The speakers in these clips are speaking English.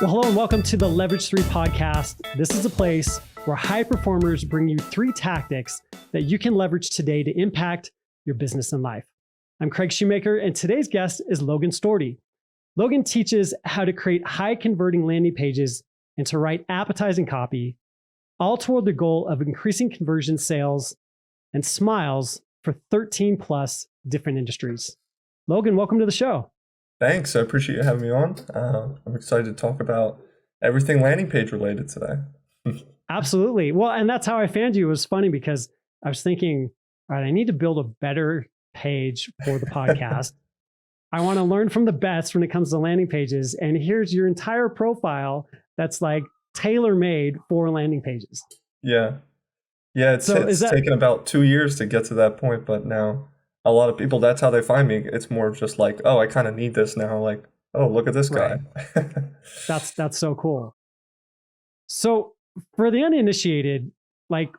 Well, hello and welcome to the Leverage3 podcast. This is a place where high performers bring you 3 tactics that you can leverage today to impact your business and life. I'm Craig Shoemaker, and today's guest is Logan Storti. Logan teaches how to create high converting landing pages and to write appetizing copy, all toward the goal of increasing conversion, sales, and smiles for 13 plus different industries. Logan, welcome to the show. Thanks. I appreciate you having me on. I'm excited to talk about everything landing page related today. Absolutely. Well, and that's how I found you. It was funny because I was thinking, all right, I need to build a better page for the podcast. I want to learn from the best when it comes to landing pages. And here's your entire profile that's like tailor-made for landing pages. Yeah. It's taken about 2 years to get to that point, but now a lot of people, that's how they find me. It's more of just like, oh, I kind of need this now. Like, oh, look at this guy. Right. That's so cool. So for the uninitiated, like,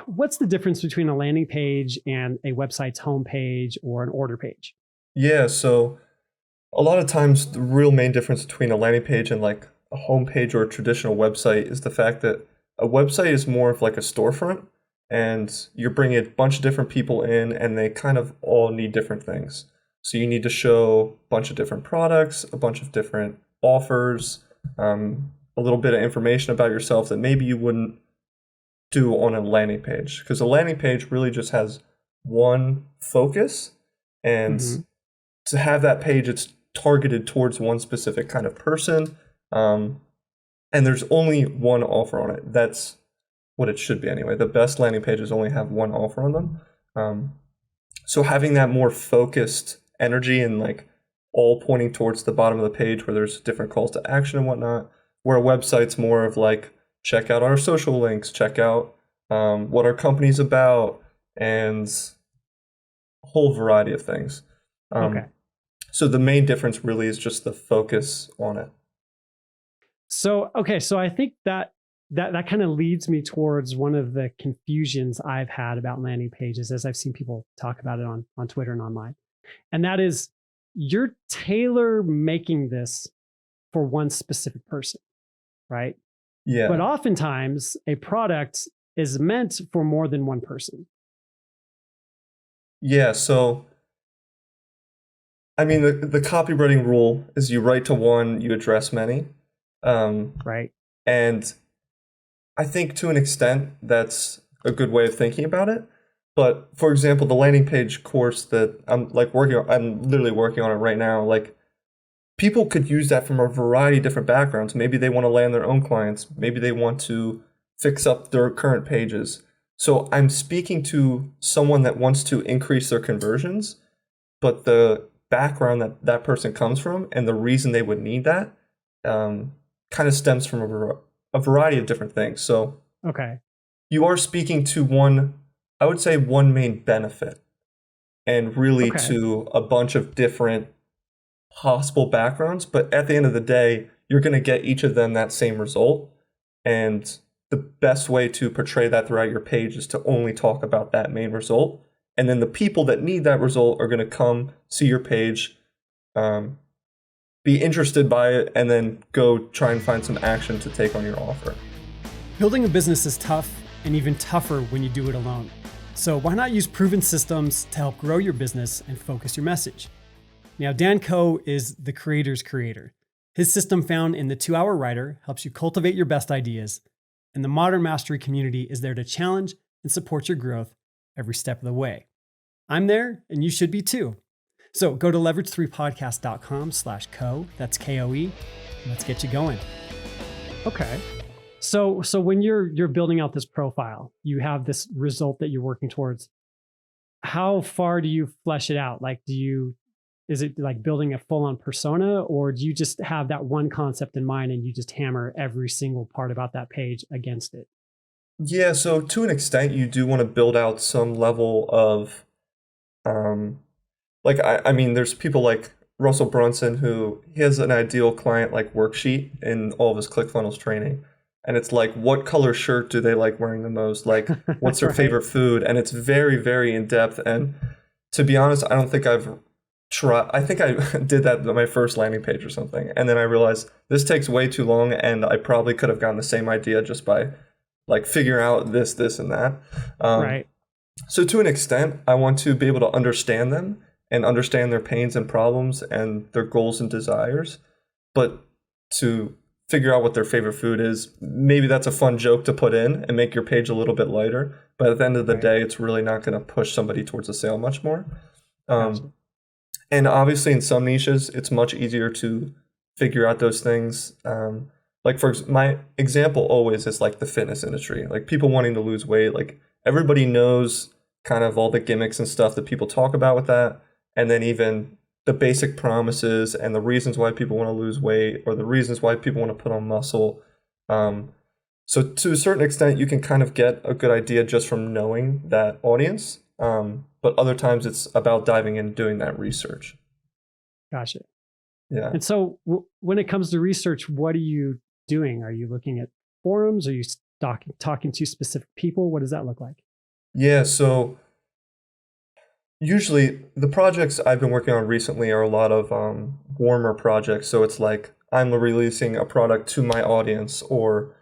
what's the difference between a landing page and a website's homepage or an order page? Yeah, so a lot of times the real main difference between a landing page and like a homepage or a traditional website is the fact that a website is more of like a storefront, and you're bringing a bunch of different people in, and they kind of all need different things. So you need to show a bunch of different products, a bunch of different offers, a little bit of information about yourself that maybe you wouldn't do on a landing page, because a landing page really just has one focus, and to have that page, it's targeted towards one specific kind of person, and there's only one offer on it. That's what it should be anyway. The best landing pages only have one offer on them. So having that more focused energy and like all pointing towards the bottom of the page where there's different calls to action and whatnot, where a website's more of like, check out our social links, check out what our company's about, and a whole variety of things. Okay. So the main difference really is just the focus on it. So I think that kind of leads me towards one of the confusions I've had about landing pages as I've seen people talk about it on Twitter and online. And that is, you're tailor making this for one specific person, right? Yeah. But oftentimes a product is meant for more than one person. Yeah. So, I mean, the copywriting rule is you write to one, you address many. Right. And I think to an extent that's a good way of thinking about it. But for example, the landing page course that I'm literally working on it right now. Like, people could use that from a variety of different backgrounds. Maybe they want to land their own clients. Maybe they want to fix up their current pages. So I'm speaking to someone that wants to increase their conversions, but the background that person comes from and the reason they would need that kind of stems from a variety of different things. So okay, you are speaking to one main benefit, and really to a bunch of different possible backgrounds. But at the end of the day, you're going to get each of them that same result. And the best way to portray that throughout your page is to only talk about that main result. And then the people that need that result are going to come see your page, be interested by it, and then go try and find some action to take on your offer. Building a business is tough, and even tougher when you do it alone. So why not use proven systems to help grow your business and focus your message? Now, Dan Coe is the creator's creator. His system, found in the 2-Hour Writer, helps you cultivate your best ideas, and the Modern Mastery community is there to challenge and support your growth every step of the way. I'm there, and you should be too. So go to leverage3podcast.com/co, that's KOE, and let's get you going. Okay. So when you're building out this profile, you have this result that you're working towards. How far do you flesh it out? Like, is it like building a full-on persona, or do you just have that one concept in mind and you just hammer every single part about that page against it? Yeah, so to an extent, you do want to build out some level of, I mean, there's people like Russell Brunson, who he has an ideal client like worksheet in all of his ClickFunnels training. And it's like, what color shirt do they like wearing the most? Like, what's their favorite food? And it's very, very in depth. And to be honest, I don't think I've I think I did that on my first landing page or something. And then I realized this takes way too long, and I probably could have gotten the same idea just by like figuring out this, and that. Right. So to an extent, I want to be able to understand them and understand their pains and problems and their goals and desires. But to figure out what their favorite food is, maybe that's a fun joke to put in and make your page a little bit lighter. But at the end of the day, it's really not going to push somebody towards a sale much more. Gotcha. And obviously in some niches, it's much easier to figure out those things. Like my example always is like the fitness industry, like people wanting to lose weight. Like everybody knows kind of all the gimmicks and stuff that people talk about with that. And then even the basic promises and the reasons why people want to lose weight or the reasons why people want to put on muscle. So to a certain extent, you can kind of get a good idea just from knowing that audience. But other times it's about diving in and doing that research. Gotcha. Yeah. And so when it comes to research, what are you doing? Are you looking at forums? Are you talking to specific people? What does that look like? Yeah. So usually the projects I've been working on recently are a lot of warmer projects. So it's like I'm releasing a product to my audience, or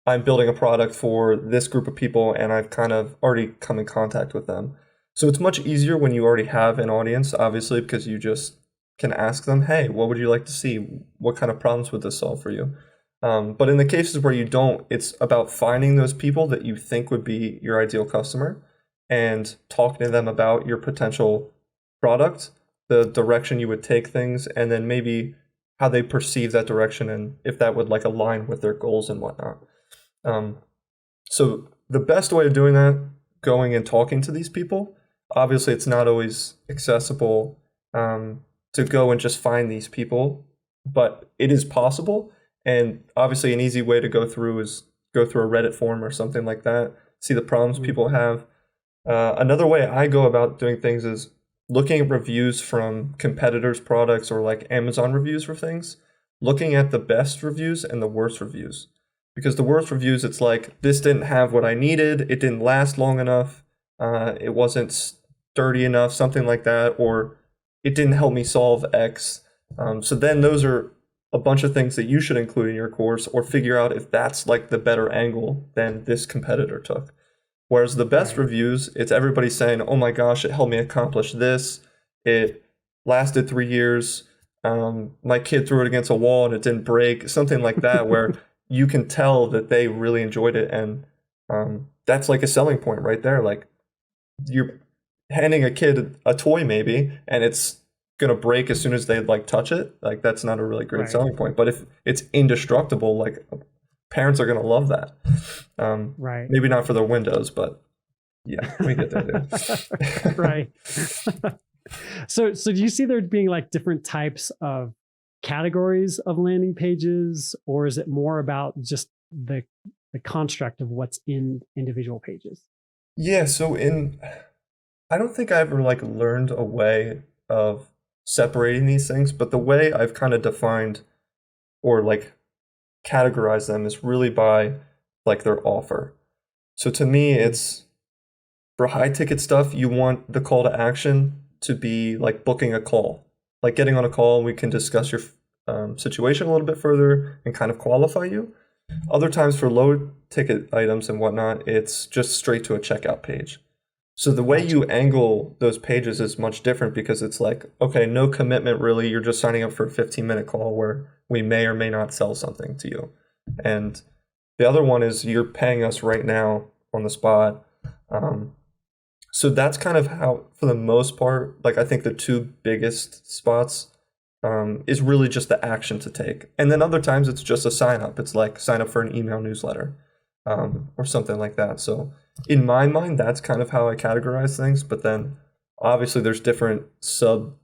I'm building a product for this group of people and I've kind of already come in contact with them. So it's much easier when you already have an audience, obviously, because you just can ask them, hey, what would you like to see? What kind of problems would this solve for you? But in the cases where you don't, it's about finding those people that you think would be your ideal customer and talking to them about your potential product, the direction you would take things, and then maybe how they perceive that direction and if that would like align with their goals and whatnot. So the best way of doing that, going and talking to these people, obviously it's not always accessible to go and just find these people, but it is possible. And obviously an easy way to go through is go through a Reddit forum or something like that, see the problems people have. Another way I go about doing things is looking at reviews from competitors' products or like Amazon reviews for things, looking at the best reviews and the worst reviews. Because the worst reviews, it's like, this didn't have what I needed, it didn't last long enough, it wasn't sturdy enough, something like that, or it didn't help me solve X. So then those are a bunch of things that you should include in your course or figure out if that's like the better angle than this competitor took. Whereas the best reviews, it's everybody saying, oh my gosh, it helped me accomplish this, it lasted 3 years, my kid threw it against a wall and it didn't break, something like that, where you can tell that they really enjoyed it. And that's like a selling point right there. Like you're handing a kid a toy maybe, and it's going to break as soon as they like touch it. Like that's not a really great selling point. But if it's indestructible, like parents are going to love that. Maybe not for their windows, but yeah, we get there. Right. So do you see there being like different types of categories of landing pages, or is it more about just the construct of what's in individual pages? Yeah, so I don't think I ever like learned a way of separating these things, but the way I've kind of defined or like categorize them is really by like their offer. So to me, it's for high ticket stuff, you want the call to action to be like booking a call, like getting on a call, we can discuss your situation a little bit further and kind of qualify you. Other times for low ticket items and whatnot, it's just straight to a checkout page. So the way you angle those pages is much different because it's like, okay, no commitment really. You're just signing up for a 15-minute call where we may or may not sell something to you. And the other one is you're paying us right now on the spot. So that's kind of how, for the most part, like I think the two biggest spots is really just the action to take. And then other times it's just a sign up. It's like sign up for an email newsletter or something like that. So in my mind, that's kind of how I categorize things. But then obviously there's different sub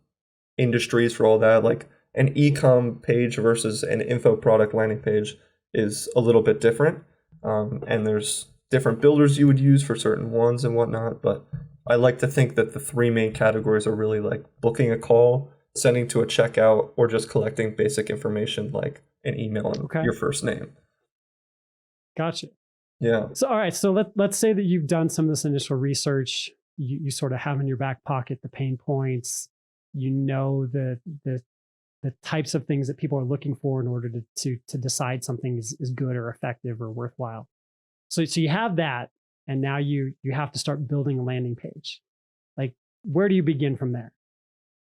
industries for all that. Like an e-com page versus an info product landing page is a little bit different. And there's different builders you would use for certain ones and whatnot. But I like to think that the three main categories are really like booking a call, sending to a checkout, or just collecting basic information like an email and your first name. Gotcha. Yeah. So, all right. So let's say that you've done some of this initial research. You sort of have in your back pocket the pain points, you know the types of things that people are looking for in order to decide something is good or effective or worthwhile. So you have that, and now you have to start building a landing page. Like, where do you begin from there?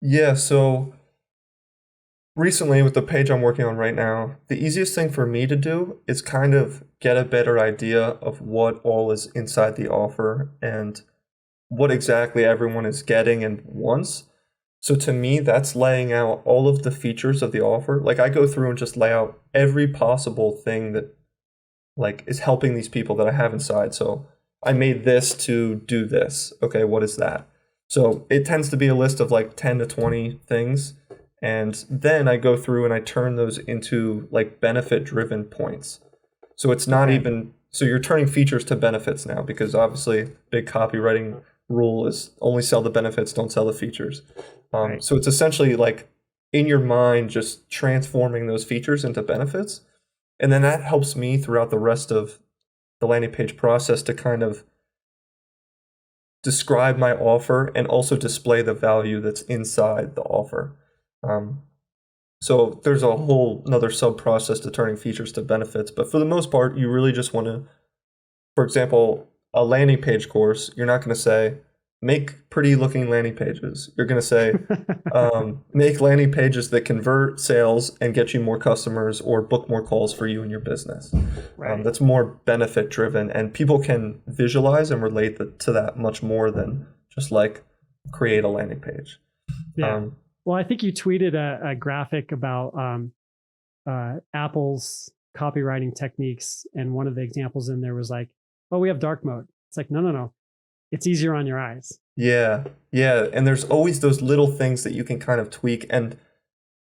Yeah, so recently with the page I'm working on right now, the easiest thing for me to do is kind of get a better idea of what all is inside the offer and what exactly everyone is getting and wants. So to me, that's laying out all of the features of the offer. Like I go through and just lay out every possible thing that like is helping these people that I have inside. So I made this to do this. Okay, what is that? So it tends to be a list of like 10 to 20 things. And then I go through and I turn those into like benefit driven points. So it's not even, so you're turning features to benefits now, because obviously big copywriting rule is only sell the benefits, don't sell the features. Right. So it's essentially like in your mind, just transforming those features into benefits. And then that helps me throughout the rest of the landing page process to kind of describe my offer and also display the value that's inside the offer. So there's a whole another sub process to turning features to benefits. But for the most part, you really just want to, for example, a landing page course, you're not going to say, make pretty looking landing pages. You're going to say, make landing pages that convert sales and get you more customers or book more calls for you and your business. Right. That's more benefit driven, and people can visualize and relate to that much more than just like create a landing page. Yeah. Well, I think you tweeted a graphic about Apple's copywriting techniques, and one of the examples in there was like, "Oh, we have dark mode." It's like, no. It's easier on your eyes. Yeah. And there's always those little things that you can kind of tweak. And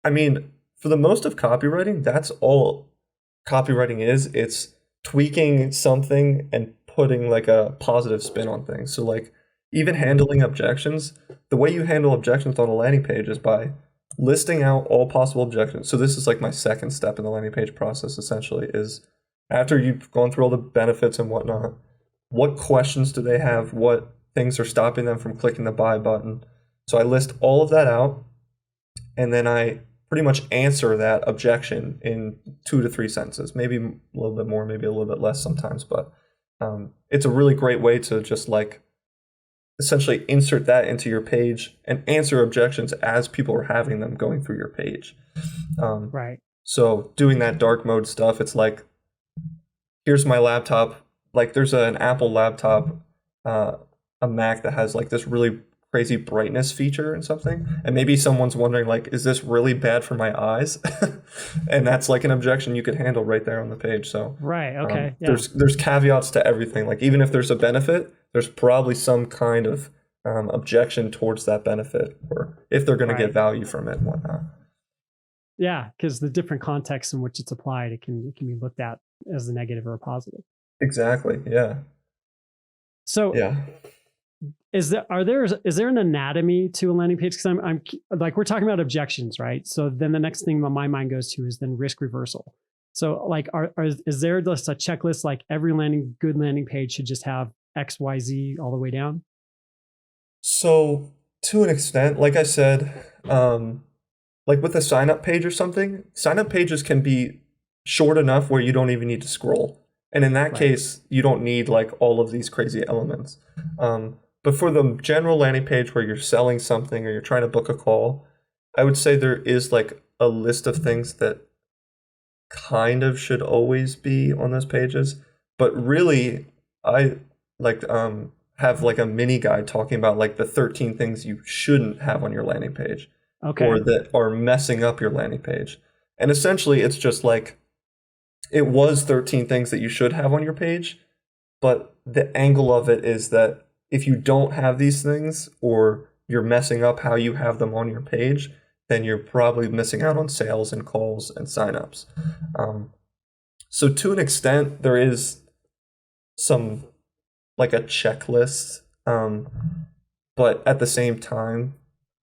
I mean, for the most of copywriting, that's all copywriting is. It's tweaking something and putting like a positive spin on things. So like even handling objections, the way you handle objections on a landing page is by listing out all possible objections. So this is like my second step in the landing page process, essentially, is after you've gone through all the benefits and whatnot, what questions do they have? What things are stopping them from clicking the buy button? So I list all of that out, and then I pretty much answer that objection in 2 to 3 sentences, maybe a little bit more, maybe a little bit less sometimes, but it's a really great way to just like essentially insert that into your page and answer objections as people are having them going through your page. Right. So doing that dark mode stuff, it's like, here's my laptop. Like there's an Apple laptop, a Mac that has like this really crazy brightness feature and something. And maybe someone's wondering like, is this really bad for my eyes? And that's like an objection you could handle right there on the page. So right. Okay. There's caveats to everything. Like even if there's a benefit, there's probably some kind of objection towards that benefit, or if they're going to get value from it and whatnot. Yeah, because the different contexts in which it's applied, it can be looked at as a negative or a positive. Exactly. Yeah. So yeah. Is there an anatomy to a landing page? Because I'm like, we're talking about objections, right? So then the next thing my mind goes to is then risk reversal. So like, is there just a checklist, like every good landing page should just have X, Y, Z all the way down? So to an extent, like I said, like with a sign up page or something, sign up pages can be short enough where you don't even need to scroll. And in that case, you don't need like all of these crazy elements. But for the general landing page where you're selling something or you're trying to book a call, I would say there is like a list of things that kind of should always be on those pages. But really, I like have like a mini guide talking about like the 13 things you shouldn't have on your landing page, or that are messing up your landing page. And essentially, it's just like, it was 13 things that you should have on your page, but the angle of it is that if you don't have these things, or you're messing up how you have them on your page, then you're probably missing out on sales and calls and signups. So to an extent, there is some like a checklist, but at the same time,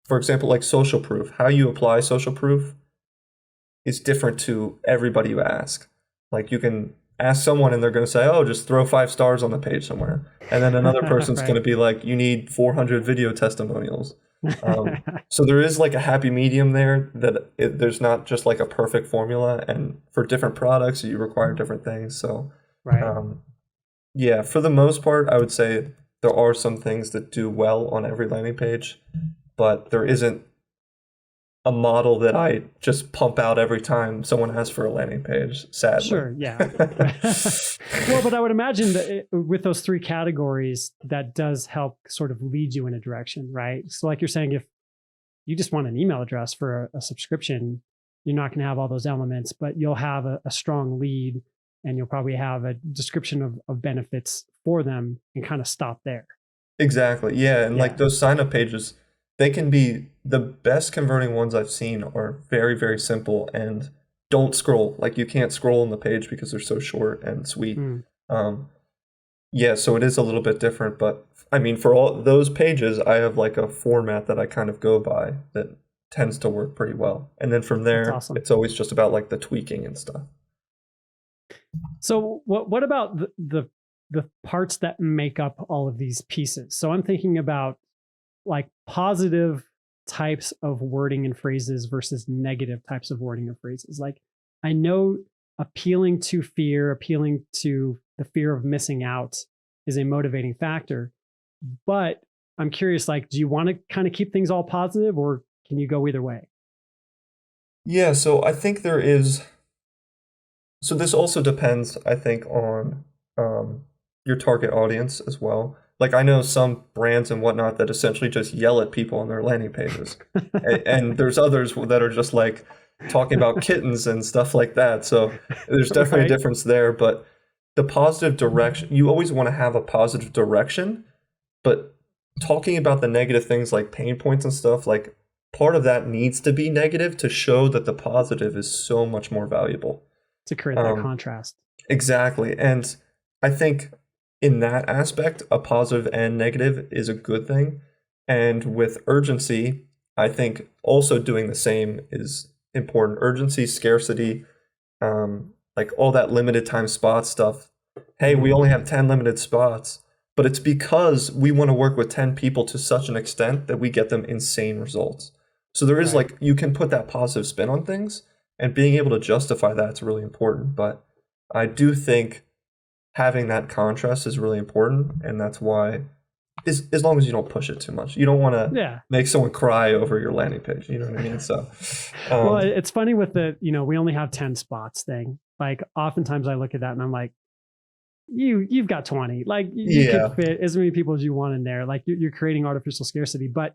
for example, like social proof, how you apply social proof is different to everybody you ask. Like you can ask someone and they're going to say, oh, just throw 5 stars on the page somewhere. And then another person's going to be like, you need 400 video testimonials. So there is like a happy medium there that there's not just like a perfect formula, and for different products you require different things. So Right. um, yeah, for the most part, I would say there are some things that do well on every landing page, but there isn't a model that I just pump out every time someone asks for a landing page, sadly. Sure. Yeah. Well, but I would imagine that with those three categories, that does help sort of lead you in a direction, right? So, like you're saying, if you just want an email address for a subscription, you're not going to have all those elements, but you'll have a strong lead, and you'll probably have a description of benefits for them and kind of stop there. Exactly. Yeah, and like Yeah. those sign up pages, they can be the best converting ones I've seen are very, very simple and don't scroll. Like you can't scroll on the page because they're so short and sweet. Mm. Um, yeah, so it is a little bit different, but I mean, for all those pages, I have like a format that I kind of go by that tends to work pretty well. And then from That's there, awesome. it's always just about like the tweaking and stuff. So, what about the parts that make up all of these pieces? So, I'm thinking about like positive types of wording and phrases versus negative types of wording and phrases. Like, I know appealing to fear, appealing to the fear of missing out is a motivating factor. But I'm curious, like, do you want to kind of keep things all positive, or can you go either way? Yeah, so I think there is. So this also depends, I think, on your target audience as well. Like I know some brands and whatnot that essentially just yell at people on their landing pages, and there's others that are just like talking about kittens and stuff like that. So there's definitely a Right. difference there. But the positive direction, you always want to have a positive direction, but talking about the negative things like pain points and stuff, like part of that needs to be negative to show that the positive is so much more valuable. To create that Um, contrast. exactly. And I think in that aspect, a positive and negative is a good thing. And with urgency, I think also doing the same is important. Urgency, scarcity, like all that limited time spot stuff. Hey, we only have 10 limited spots, but it's because we want to work with 10 people to such an extent that we get them insane results. So there is Right. like, you can put that positive spin on things, and being able to justify that's really important. But I do think having that contrast is really important, and that's why, as long as you don't push it too much, you don't want to Yeah. make someone cry over your landing page. You know what I mean? So, Well, um, it's funny with the, we only have 10 spots thing. Like oftentimes I look at that and I'm like, you've got 20. Like you yeah, could fit as many people as you want in there. Like you're creating artificial scarcity. But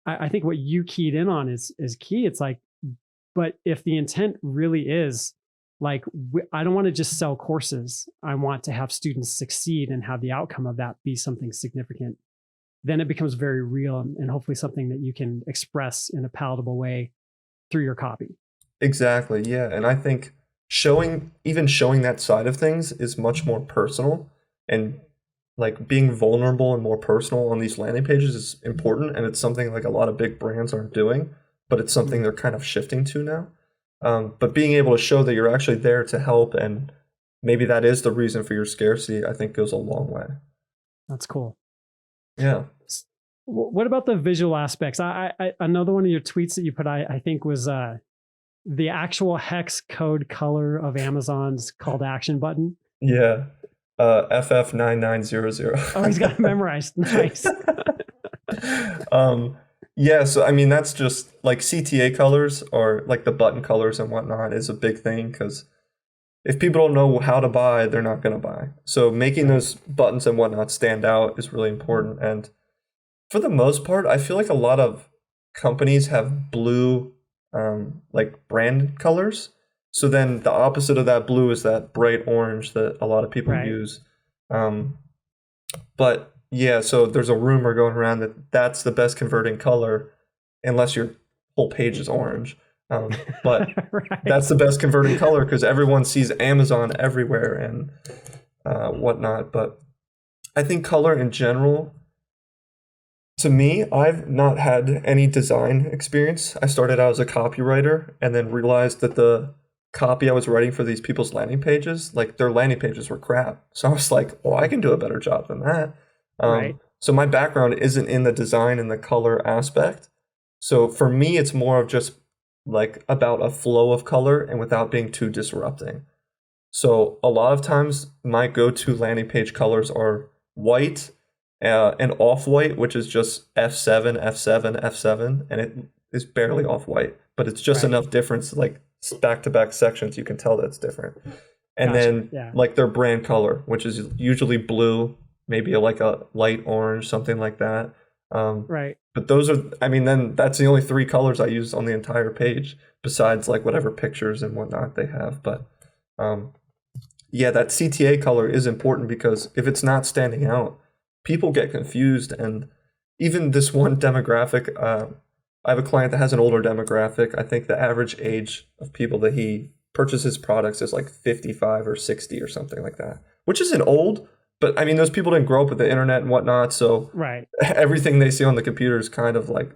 I think what you keyed in on is key. It's like, but if the intent really is like, I don't want to just sell courses. I want to have students succeed and have the outcome of that be something significant. Then it becomes very real and hopefully something that you can express in a palatable way through your copy. exactly. Yeah, and I think showing that side of things is much more personal, and like being vulnerable and more personal on these landing pages is important, and it's something like a lot of big brands aren't doing, but it's something they're kind of shifting to now. But being able to show that you're actually there to help, and maybe that is the reason for your scarcity, I think goes a long way. That's cool. Yeah. What about the visual aspects? Another one of your tweets that you put, I think was the actual hex code color of Amazon's call to action button. Yeah. FF9900. Oh, he's got it memorized. Nice. Yeah, so I mean that's just like CTA colors, or like the button colors and whatnot, is a big thing, because if people don't know how to buy, they're not going to buy. So making those buttons and whatnot stand out is really important. And for the most part, I feel like a lot of companies have blue, like brand colors. So then the opposite of that blue is that bright orange that a lot of people Right. use. Um, but yeah, so there's a rumor going around that that's the best converting color, unless your whole page is orange. But Right. that's the best converting color because everyone sees Amazon everywhere and whatnot. But I think color in general, to me, I've not had any design experience. I started out as a copywriter and then realized that the copy I was writing for these people's landing pages, like their landing pages were crap. So I was like, oh, I can do a better job than that. Right. So my background isn't in the design and the color aspect. So for me, it's more of just like about a flow of color and without being too disrupting. So a lot of times my go-to landing page colors are white and off-white, which is just F7, F7, F7, and it is barely off-white, but it's just enough difference, like back-to-back sections, you can tell that's different. And then like their brand color, which is usually blue, maybe like a light orange, something like that. But those are, I mean, then that's the only 3 colors I use on the entire page, besides like whatever pictures and whatnot they have. But yeah, that CTA color is important because if it's not standing out, people get confused. And even this one demographic, I have a client that has an older demographic. I think the average age of people that he purchases products is like 55 or 60 or something like that, which isn't old. But I mean, those people didn't grow up with the internet and whatnot, so everything they see on the computer is kind of like,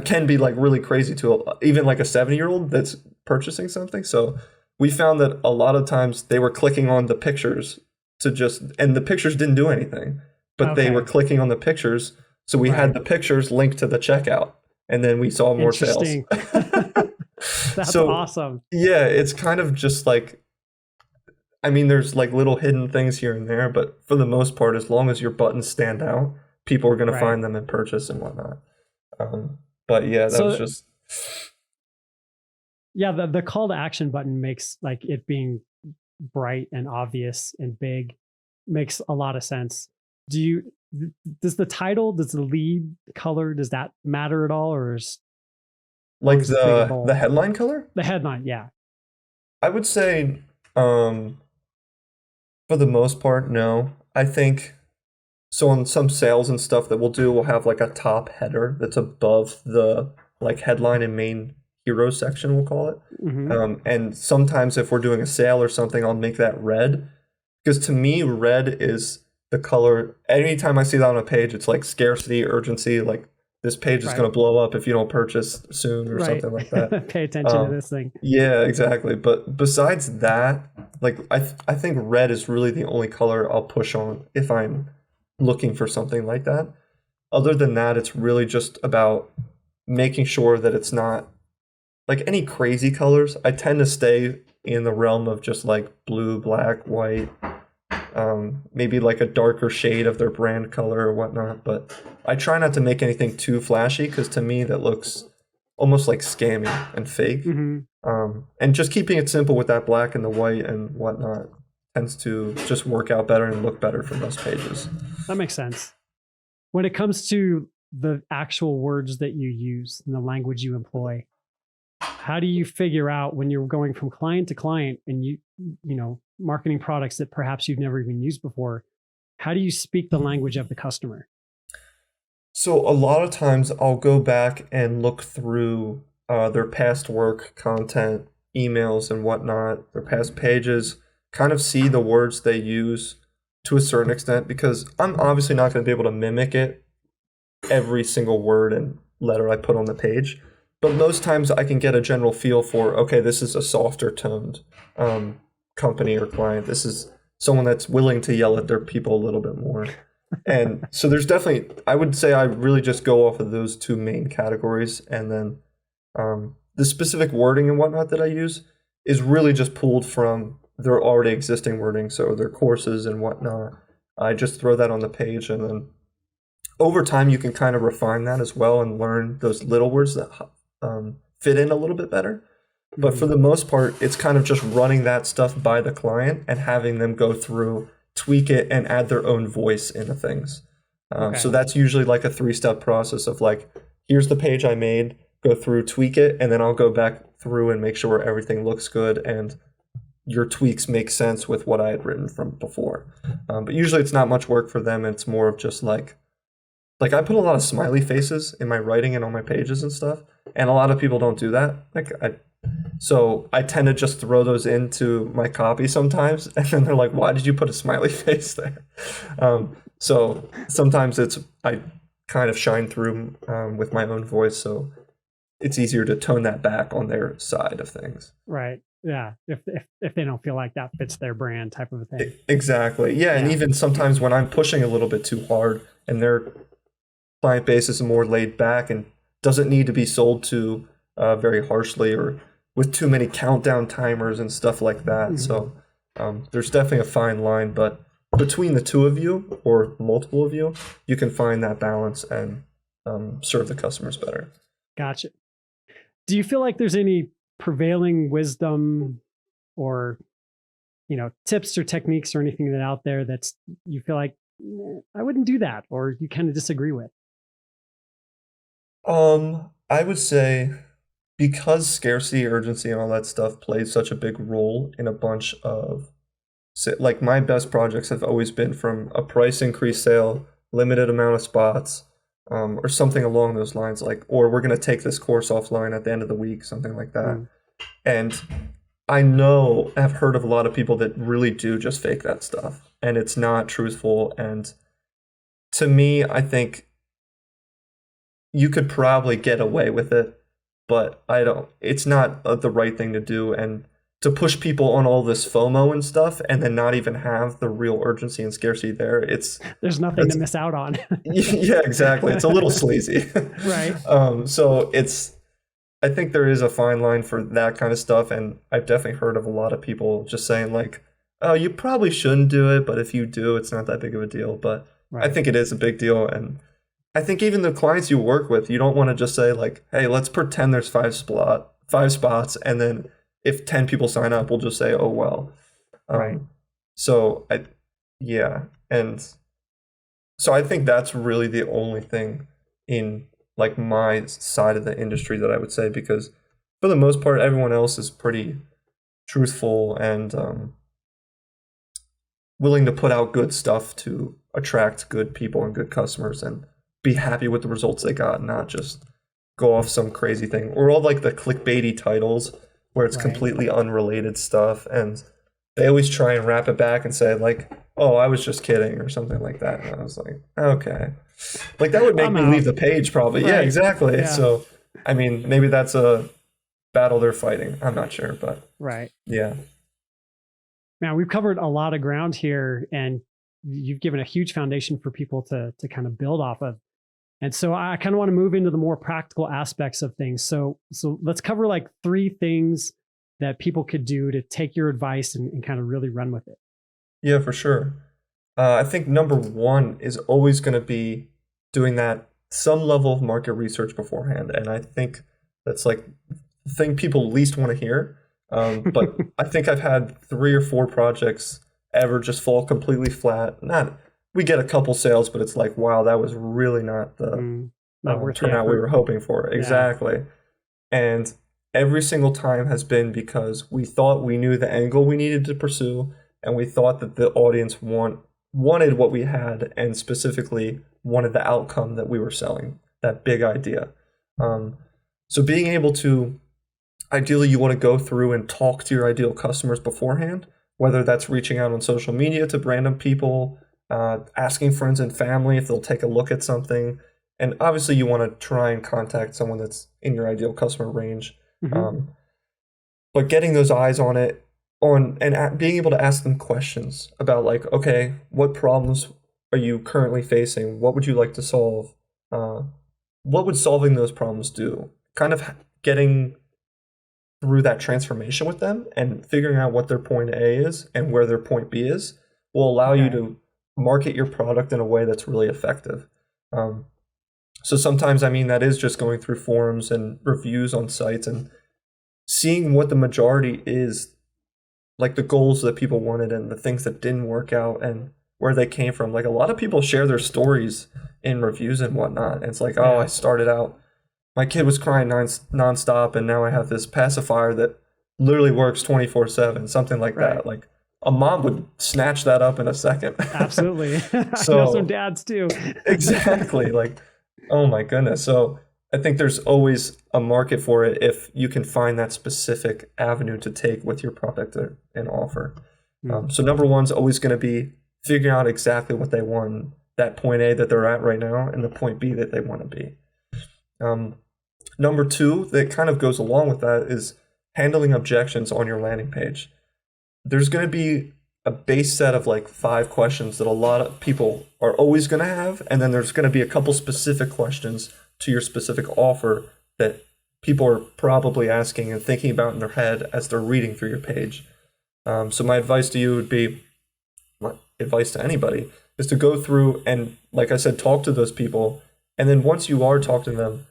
can be like really crazy to even like a 70-year-old that's purchasing something. So we found that a lot of times they were clicking on the pictures and the pictures didn't do anything, but they were clicking on the pictures. So we had the pictures linked to the checkout, and then we saw more sales. That's awesome. Yeah, it's kind of just like, I mean, there's like little hidden things here and there, but for the most part, as long as your buttons stand out, people are going to find them and purchase and whatnot. But yeah, that was just... Yeah, the call to action button makes like it being bright and obvious and big makes a lot of sense. Does the lead color, does that matter at all, or is like the headline color? The headline, yeah. I would say for the most part, no. I think so on some sales and stuff that we'll do, we'll have like a top header that's above the like headline and main hero section, we'll call it. And sometimes if we're doing a sale or something, I'll make that red, because to me, red is the color. Anytime I see that on a page, it's like scarcity, urgency, like this page is going to blow up if you don't purchase soon or something like that. Pay attention to this thing. Yeah, exactly. But besides that, like I think red is really the only color I'll push on if I'm looking for something like that. Other than that, it's really just about making sure that it's not like any crazy colors. I tend to stay in the realm of just like blue, black, white, maybe like a darker shade of their brand color or whatnot. But I try not to make anything too flashy, because to me that looks almost like scammy and fake. And just keeping it simple with that black and the white and whatnot tends to just work out better and look better for most pages. That makes sense. When it comes to the actual words that you use and the language you employ, how do you figure out when you're going from client to client and you know, marketing products that perhaps you've never even used before, how do you speak the language of the customer? So a lot of times I'll go back and look through their past work, content, emails and whatnot, their past pages, kind of see the words they use to a certain extent, because I'm obviously not going to be able to mimic it, every single word and letter I put on the page. But most times I can get a general feel for, okay, this is a softer toned company or client. This is someone that's willing to yell at their people a little bit more. And so there's definitely, I would say I really just go off of those 2 main categories. And then the specific wording and whatnot that I use is really just pulled from their already existing wording. So their courses and whatnot, I just throw that on the page. And then over time, you can kind of refine that as well and learn those little words that fit in a little bit better. But for the most part, it's kind of just running that stuff by the client and having them go through, tweak it, and add their own voice into things. So that's usually like a 3-step process of like, here's the page I made, go through, tweak it, and then I'll go back through and make sure everything looks good and your tweaks make sense with what I had written from before. But usually it's not much work for them. It's more of just like I put a lot of smiley faces in my writing and on my pages and stuff, and a lot of people don't do that. So I tend to just throw those into my copy sometimes, and then they're like, why did you put a smiley face there? So sometimes I kind of shine through with my own voice, so it's easier to tone that back on their side of things. Right. Yeah. If they don't feel like that fits their brand type of a thing. Exactly. Yeah. And even sometimes when I'm pushing a little bit too hard and their client base is more laid back and doesn't need to be sold to very harshly or with too many countdown timers and stuff like that. So there's definitely a fine line, but between the two of you or multiple of you, you can find that balance and serve the customers better. Gotcha. Do you feel like there's any prevailing wisdom or, tips or techniques or anything that out there that's you feel like I wouldn't do that, or you kind of disagree with? I would say because scarcity, urgency, and all that stuff plays such a big role in a bunch of, like, my best projects have always been from a price increase sale, limited amount of spots, or something along those lines, like, or we're going to take this course offline at the end of the week, something like that. And I've heard of a lot of people that really do just fake that stuff, and it's not truthful. And to me, I think you could probably get away with it, but it's not the right thing to do. And to push people on all this FOMO and stuff and then not even have the real urgency and scarcity there, there's nothing to miss out on. Yeah, exactly. It's a little sleazy. Right. So I think there is a fine line for that kind of stuff. And I've definitely heard of a lot of people just saying like, oh, you probably shouldn't do it, but if you do, it's not that big of a deal. But right. I think it is a big deal. And I think even the clients you work with, you don't want to just say like, hey, let's pretend there's five spots. And then if 10 people sign up, we'll just say, oh, well. Right. So And so I think that's really the only thing in like my side of the industry that I would say, because for the most part, everyone else is pretty truthful and willing to put out good stuff to attract good people and good customers and be happy with the results they got, not just go off some crazy thing or all like the clickbaity titles where it's completely unrelated stuff. And they always try and wrap it back and say like, oh, I was just kidding or something like that. And I was like, okay. Like that would make me leave the page probably. Right. Yeah, exactly. Yeah. So, I mean, maybe that's a battle they're fighting. I'm not sure, but right. Yeah. Now we've covered a lot of ground here and you've given a huge foundation for people to kind of build off of. And so I kind of want to move into the more practical aspects of things. So let's cover like 3 things that people could do to take your advice and kind of really run with it. Yeah, for sure. I think number 1 is always going to be doing that some level of market research beforehand. And I think that's like the thing people least want to hear. But I think I've had 3 or 4 projects ever just fall completely flat. We get a couple sales, but it's like, wow, that was really not the turnout we were hoping for. Exactly. Yeah. And every single time has been because we thought we knew the angle we needed to pursue, and we thought that the audience wanted what we had, and specifically wanted the outcome that we were selling, that big idea. So being able to, ideally, you want to go through and talk to your ideal customers beforehand, whether that's reaching out on social media to random people, asking friends and family if they'll take a look at something. And obviously you want to try and contact someone that's in your ideal customer range. But getting those eyes on it, and being able to ask them questions about like, okay, what problems are you currently facing? What would you like to solve? What would solving those problems do? Kind of getting through that transformation with them and figuring out what their point A is and where their point B is will allow you to market your product in a way that's really effective. So sometimes, I mean, that is just going through forums and reviews on sites and seeing what the majority is, like the goals that people wanted and the things that didn't work out and where they came from. Like a lot of people share their stories in reviews and whatnot. And it's like, oh, I started out, my kid was crying nonstop, and now I have this pacifier that literally works 24/7, something like that. Like a mom would snatch that up in a second. Absolutely. So, I know some dads too. Exactly. Like, oh my goodness. So I think there's always a market for it if you can find that specific avenue to take with your product and offer. So number 1 is always going to be figuring out exactly what they want, that point A that they're at right now and the point B that they want to be. Number 2 that kind of goes along with that is handling objections on your landing page. There's going to be a base set of like 5 questions that a lot of people are always going to have, and then there's going to be a couple specific questions to your specific offer that people are probably asking and thinking about in their head as they're reading through your page. So my advice to you would be, my advice to anybody, is to go through and, like I said, talk to those people. And then once you are talking to them,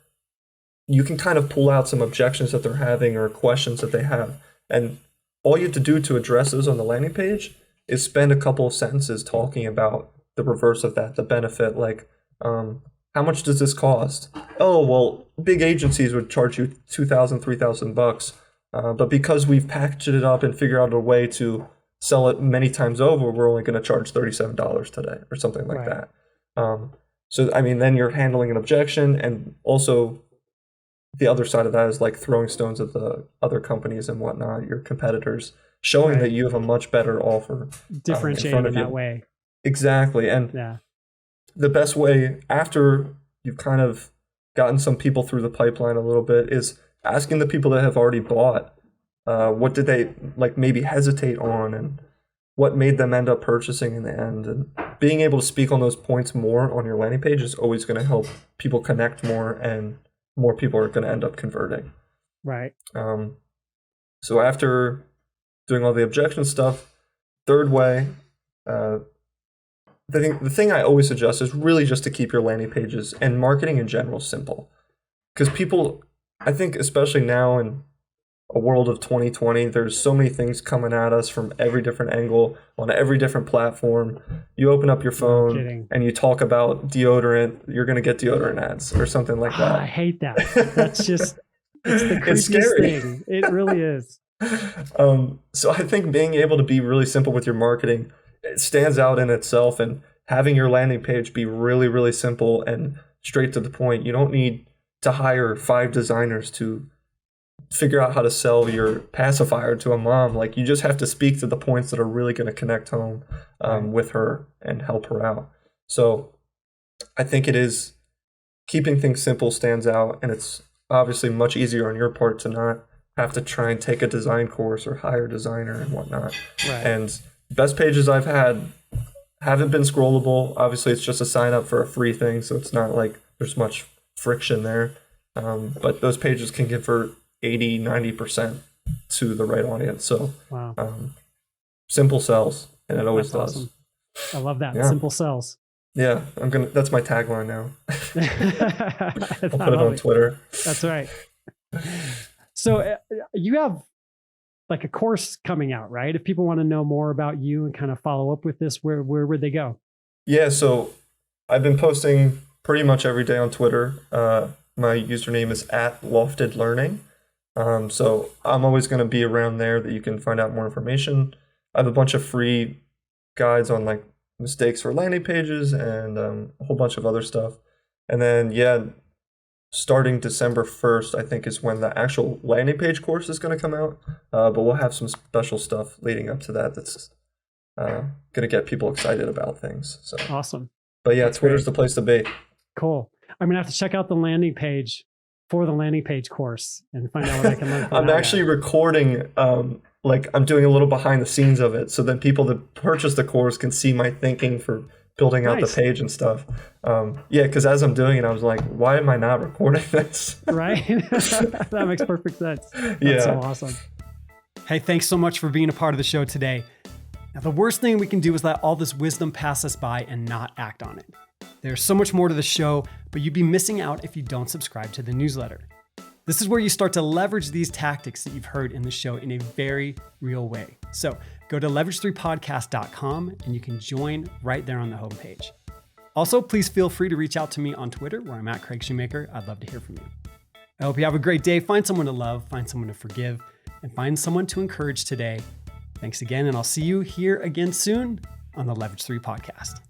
you can kind of pull out some objections that they're having or questions that they have. And all you have to do to address those on the landing page is spend a couple of sentences talking about the reverse of that, the benefit, like, how much does this cost? Oh, well, big agencies would charge you $2,000, $3,000, but because we've packaged it up and figured out a way to sell it many times over, we're only going to charge $37 today or something like that. So, I mean, then you're handling an objection, and also the other side of that is like throwing stones at the other companies and whatnot, your competitors, showing that you have a much better offer. Differentiating in that way. Exactly. And the best way, after you've kind of gotten some people through the pipeline a little bit, is asking the people that have already bought, what did they like maybe hesitate on, and what made them end up purchasing in the end. And being able to speak on those points more on your landing page is always going to help people connect more, and more people are going to end up converting. Right. So after doing all the objection stuff, third way, the thing I always suggest is really just to keep your landing pages and marketing in general simple. Because people, I think especially now in a world of 2020, there's so many things coming at us from every different angle on every different platform. You open up your phone and you talk about deodorant, you're going to get deodorant ads or something like that. I hate that. That's just, it's the creepiest thing. It really is. So I think being able to be really simple with your marketing, it stands out in itself, and having your landing page be really, really simple and straight to the point. You don't need to hire 5 designers to figure out how to sell your pacifier to a mom. Like, you just have to speak to the points that are really going to connect home with her and help her out. So I think it is, keeping things simple stands out, and it's obviously much easier on your part to not have to try and take a design course or hire a designer and whatnot. And best pages I've had haven't been scrollable. Obviously, it's just a sign up for a free thing, so it's not like there's much friction there. But those pages can convert 80-90% to the right audience. So simple sells, and it always does. Awesome. I love that. Simple sells. Yeah, that's my tagline now. I'll put it on Twitter. That's right. So you have like a course coming out, right? If people want to know more about you and kind of follow up with this, where would they go? Yeah, so I've been posting pretty much every day on Twitter. My username is @LoftedLearning. So I'm always going to be around there, that you can find out more information. I have a bunch of free guides on like mistakes for landing pages and a whole bunch of other stuff. And then, starting December 1st, I think, is when the actual landing page course is going to come out. But we'll have some special stuff leading up to that that's going to get people excited about things. So awesome. But yeah, that's Twitter's the place to be. Cool. I'm going to have to check out the landing page for the landing page course and find out what I can learn from I'm actually recording, I'm doing a little behind the scenes of it, so then people that purchase the course can see my thinking for building out the page and stuff. Because as I'm doing it, I was like, why am I not recording this? Right? That makes perfect sense. That's so awesome. Hey, thanks so much for being a part of the show today. Now, the worst thing we can do is let all this wisdom pass us by and not act on it. There's so much more to the show, but you'd be missing out if you don't subscribe to the newsletter. This is where you start to leverage these tactics that you've heard in the show in a very real way. So go to leverage3podcast.com and you can join right there on the homepage. Also, please feel free to reach out to me on Twitter, where I'm at Craig Shoemaker. I'd love to hear from you. I hope you have a great day. Find someone to love, find someone to forgive, and find someone to encourage today. Thanks again, and I'll see you here again soon on the Leverage3 podcast.